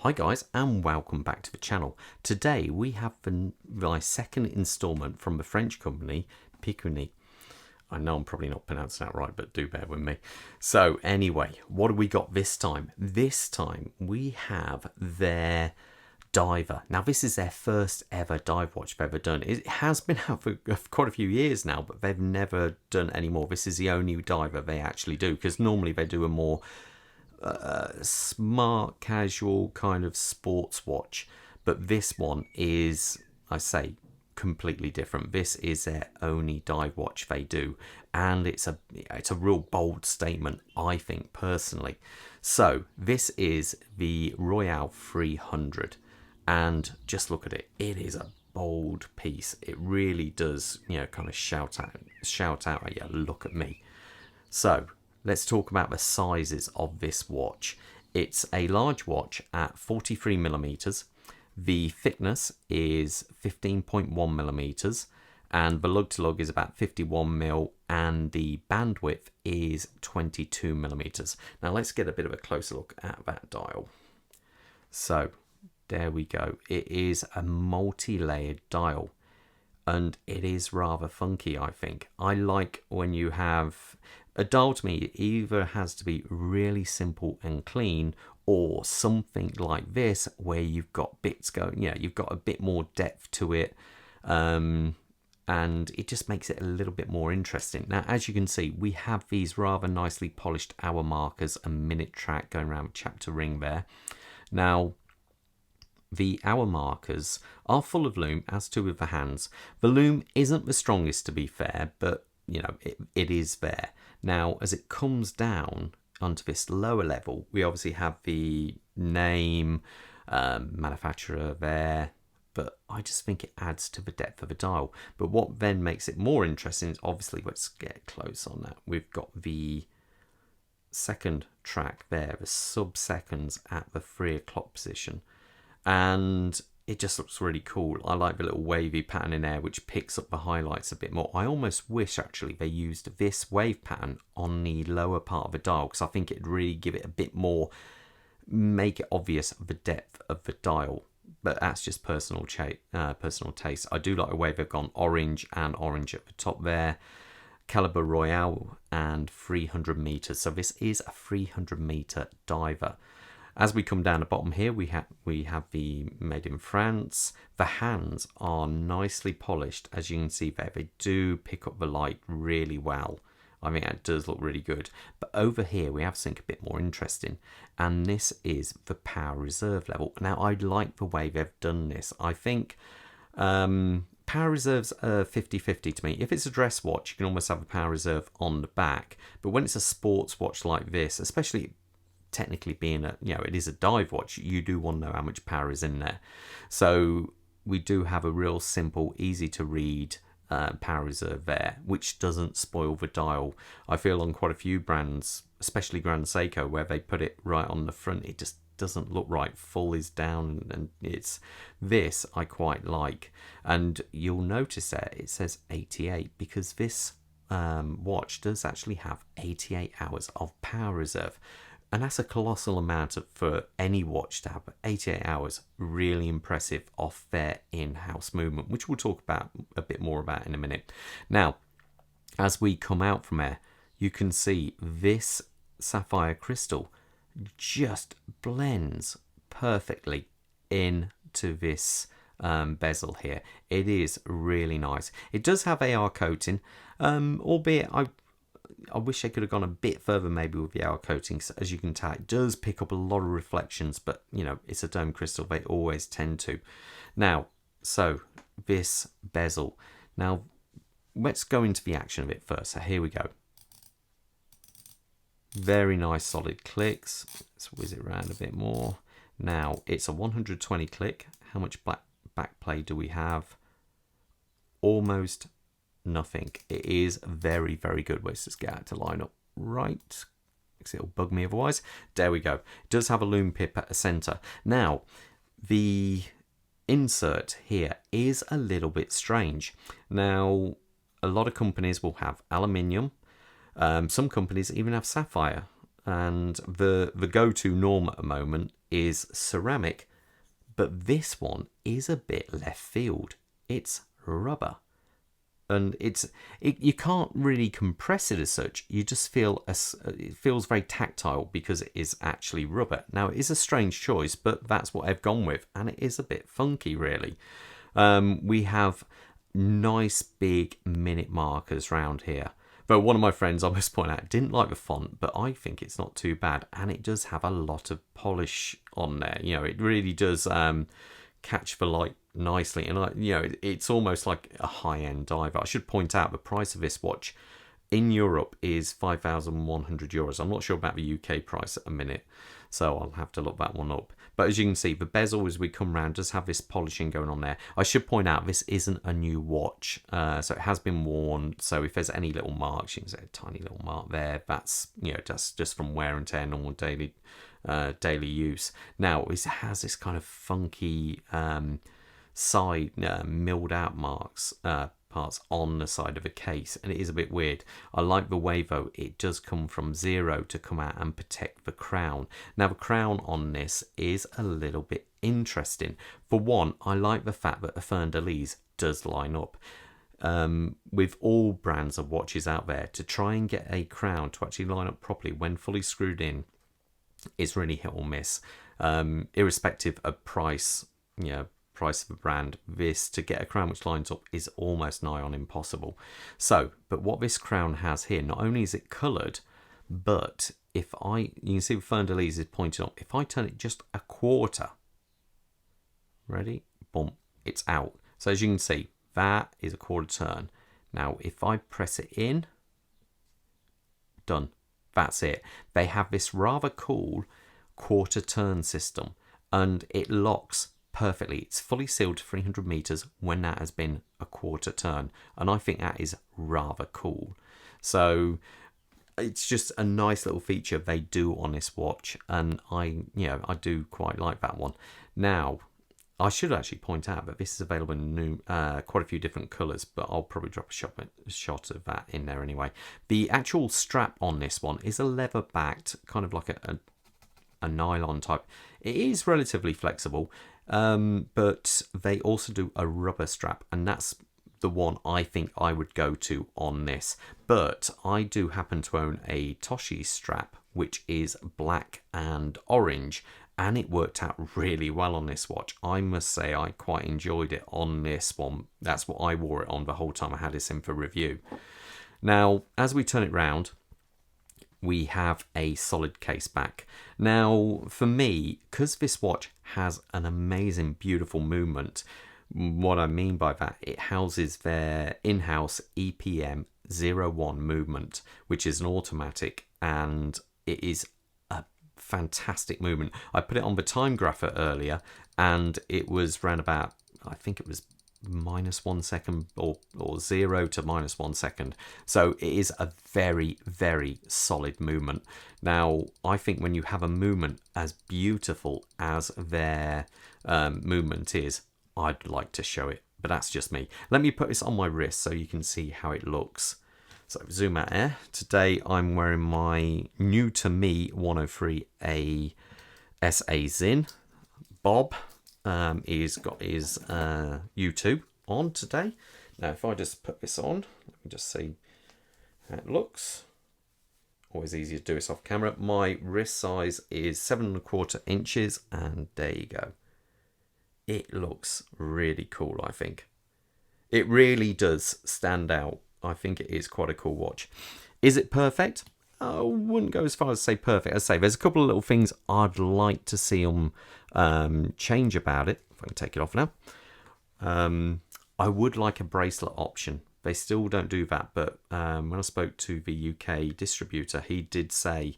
Hi guys, and welcome back to the channel. Today we have my second installment from the French company Pequignet. I know I'm probably not pronouncing that right, but do bear with me. So anyway, what have we got this time? This time we have their diver. Now this is their first ever dive watch they've ever done. It has been out for quite a few years now, but they've never done any more. This is the only diver they actually do, because normally they do a more smart casual kind of sports watch, but this one is, I say, completely different. This is their only dive watch they do, and it's a real bold statement, I think, personally. So this is the Royal 300, and just look at it. It is a bold piece. It really does, kind of shout out at you, look at me. So let's talk about the sizes of this watch. It's a large watch at 43 millimeters. The thickness is 15.1 millimeters, and the lug to lug is about 51 mil, and the bandwidth is 22 millimeters. Now let's get a bit of a closer look at that dial. So there we go. It is a multi-layered dial, and it is rather funky, I think. I like when you have a dial. To me, it either has to be really simple and clean, or something like this where you've got bits going, you've got a bit more depth to it, and it just makes it a little bit more interesting. Now, as you can see, we have these rather nicely polished hour markers and minute track going around with chapter ring there. Now, the hour markers are full of loom, as to with the hands. The loom isn't the strongest, to be fair, but it is there. Now, as it comes down onto this lower level, we obviously have the name, manufacturer there, but I just think it adds to the depth of the dial. But what then makes it more interesting is, obviously, let's get close on that. We've got the second track there, the sub-seconds at the 3 o'clock position. And it just looks really cool. I like the little wavy pattern in there, which picks up the highlights a bit more. I almost wish, actually, they used this wave pattern on the lower part of the dial, because I think it'd really give it a bit more, make it obvious the depth of the dial. But that's just personal taste. I do like the way they've gone orange and orange at the top there. Caliber Royal and 300 meters. So this is a 300 meter diver. As we come down the bottom here, we have the made in France. The hands are nicely polished, as you can see there. They do pick up the light really well. I mean, it does look really good. But over here, we have something a bit more interesting, and this is the power reserve level. Now, I like the way they've done this. I think power reserves are 50-50 to me. If it's a dress watch, you can almost have a power reserve on the back. But when it's a sports watch like this, especially technically being it is a dive watch, you do want to know how much power is in there. So we do have a real simple, easy to read power reserve there, which doesn't spoil the dial. I feel on quite a few brands, especially Grand Seiko, where they put it right on the front, it just doesn't look right. Full is down, and it's this I quite like. And you'll notice that it says 88, because this watch does actually have 88 hours of power reserve. And that's a colossal amount for any watch to have. 88 hours, really impressive off their in-house movement, which we'll talk about a bit more about in a minute. Now, as we come out from there, you can see this sapphire crystal just blends perfectly into this bezel here. It is really nice. It does have AR coating, albeit I wish they could have gone a bit further maybe with the hour coating. So as you can tell, it does pick up a lot of reflections, but it's a dome crystal, they always tend to. Now, so this bezel. Now, let's go into the action of it first. So here we go. Very nice solid clicks. Let's whiz it around a bit more. Now, it's a 120 click. How much back play do we have? Almost nothing. It is very, very good. Let's just get out to line up right, because it'll bug me otherwise. There we go. It does have a loom pip at the center. Now, the insert here is a little bit strange. Now, a lot of companies will have aluminium. Some companies even have sapphire. And the go-to norm at the moment is ceramic, but this one is a bit left field. It's rubber. And you can't really compress it as such. You just feel it feels very tactile because it is actually rubber. Now, it is a strange choice, but that's what I've gone with, and it is a bit funky, really. We have nice big minute markers round here. But one of my friends, I must point out, didn't like the font, but I think it's not too bad, and it does have a lot of polish on there. You know, it really does catch the light nicely, and it's almost like a high-end diver. I should point out the price of this watch in Europe is €5,100. I'm not sure about the UK price at a minute, so I'll have to look that one up. But as you can see, the bezel, as we come round, does have this polishing going on there. I should point out this isn't a new watch, so it has been worn. So if there's any little marks, you can see a tiny little mark there. That's just from wear and tear, normal daily use. Now it has this kind of funky side milled out parts on the side of a case, and it is a bit weird. I like the way though it does come from zero to come out and protect the crown. Now the crown on this is a little bit interesting. For one, I like the fact that the fleur-de-lis does line up. With all brands of watches out there, to try and get a crown to actually line up properly when fully screwed in is really hit or miss, irrespective of price. Price of a brand, this to get a crown which lines up is almost nigh on impossible. So, but what this crown has here, not only is it coloured, but you can see the fleur-de-lis is pointed up. If I turn it just a quarter, ready, boom, it's out. So as you can see, that is a quarter turn. Now, if I press it in, done. That's it. They have this rather cool quarter turn system, and it locks perfectly. It's fully sealed to 300 meters when that has been a quarter turn, and I think that is rather cool. So it's just a nice little feature they do on this watch, and I do quite like that one. Now, I should actually point out that this is available in quite a few different colours, but I'll probably drop a shot of that in there anyway. The actual strap on this one is a leather backed, kind of like a nylon type. It is relatively flexible. But they also do a rubber strap, and that's the one I think I would go to on this. But I do happen to own a Toshi strap, which is black and orange, and it worked out really well on this watch. I must say I quite enjoyed it on this one. That's what I wore it on the whole time I had this in for review. Now, as we turn it round, we have a solid case back. Now, for me, because this watch has an amazing, beautiful movement, what I mean by that, it houses their in-house EPM 01 movement, which is an automatic, and it is a fantastic movement. I put it on the time grapher earlier, and it was around about, I think it was -1 second or 0 to -1 second. So it is a very, very solid movement. Now, I think when you have a movement as beautiful as their movement is, I'd like to show it, but that's just me. Let me put this on my wrist so you can see how it looks. So zoom out here. Today I'm wearing my new to me 103A SA Zin. Bob he's got his U2 on today. Now if I just put this on, let me just see how it looks. Always easy to do this off camera. My wrist size is 7¼ inches, and there you go. It looks really cool, I think. It really does stand out. I think it is quite a cool watch. Is it perfect? I wouldn't go as far as say perfect. As I say, there's a couple of little things I'd like to see them change about it. If I can take it off now. I would like a bracelet option. They still don't do that, but when I spoke to the UK distributor, he did say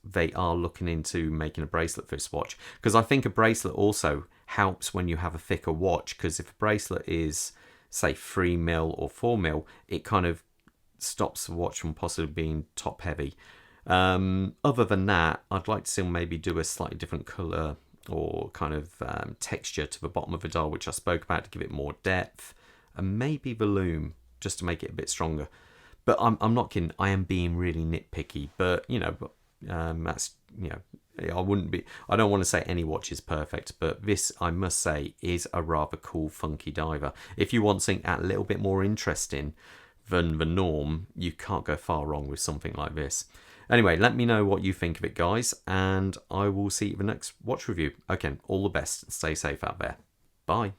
they are looking into making a bracelet for this watch, because I think a bracelet also helps when you have a thicker watch, because if a bracelet is say 3mm or 4mm, it kind of stops the watch from possibly being top heavy. Other than that, I'd like to see them maybe do a slightly different colour or kind of texture to the bottom of the dial, which I spoke about, to give it more depth, and maybe the loom just to make it a bit stronger. But I'm not kidding, I am being really nitpicky, but That's, I don't want to say any watch is perfect, but this, I must say, is a rather cool, funky diver. If you want something a little bit more interesting than the norm, you can't go far wrong with something like this. Anyway, let me know what you think of it, guys, and I will see you in the next watch review. Okay, all the best. Stay safe out there. Bye.